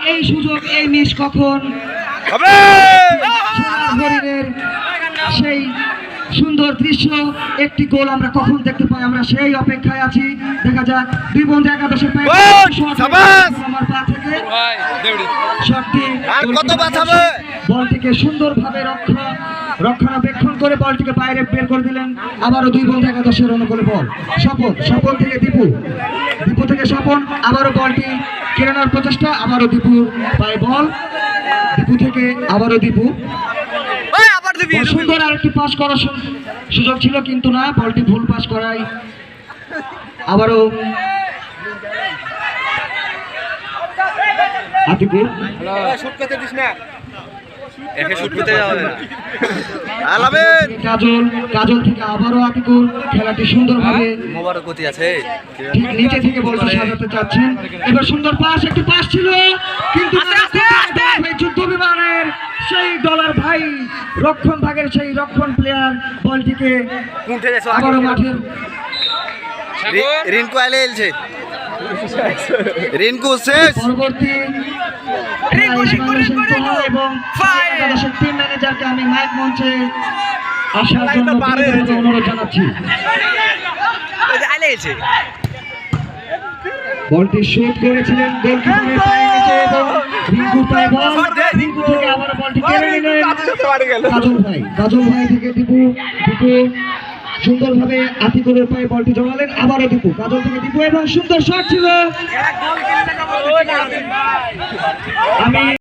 এই সুযোগ এই মিস কখন হরিণের সেই সুন্দর দৃশ্য একটি গোল আমরা কখন দেখতে পাই আমরা সেই অপেক্ষায় আছি দেখা যাক দুই বন্ধু একাদশের পায়ে আমার পা থেকে শটটি বলটিকে সুন্দরভাবে রক্ষণাবেক্ষণ করে বলটিকে বাইরে বের করে দিলেন আবারও দুই বন্ধু একাদশের অনুকূলে বল স্বপন থেকে দীপু থেকে স্বপন আবারও বলটি কেড়ে নেওয়ার প্রচেষ্টা আবারও দীপুর পায়ে বল দীপু থেকে আবারও দীপু সুন্দর আরেকটি পাস করার সুযোগ ছিল কিন্তু না বলটি ভুল পাস করায় আবারও আতিকুর কাজল থেকে আবারও আতিকুর খেলাটি সুন্দরভাবে ঠিক নিচে থেকে বলটা সাজাতে চাচ্ছেন এবার সুন্দর পাস একটি পাস ছিল কিন্তু যুদ্ধ বিমানের সেই ডলার ভাই রক্ষণ ভাগের সেই রক্ষণ প্লেয়ার বলটিকে আবারও মাঠের রিঙ্কু শেষ পরবর্তী এবং টিম ম্যানেজারকে আমি মাইক মঞ্চে আসার জন্য অনুরোধ জানাচ্ছি বলটি শুট করেছিলেন গোলকিপারের পায়ে নিচে এবং রিঙ্কুর পায়ে বল রিঙ্কু থেকে আবার বলটি কেড়ে নিলেন কাজল ভাই থেকে দীপু সুন্দরভাবে আতিকুরের পায়ে বলটি জমালেন আবারও দীপু কাজল থেকে দীপু এবং সুন্দর শট ছিল আমি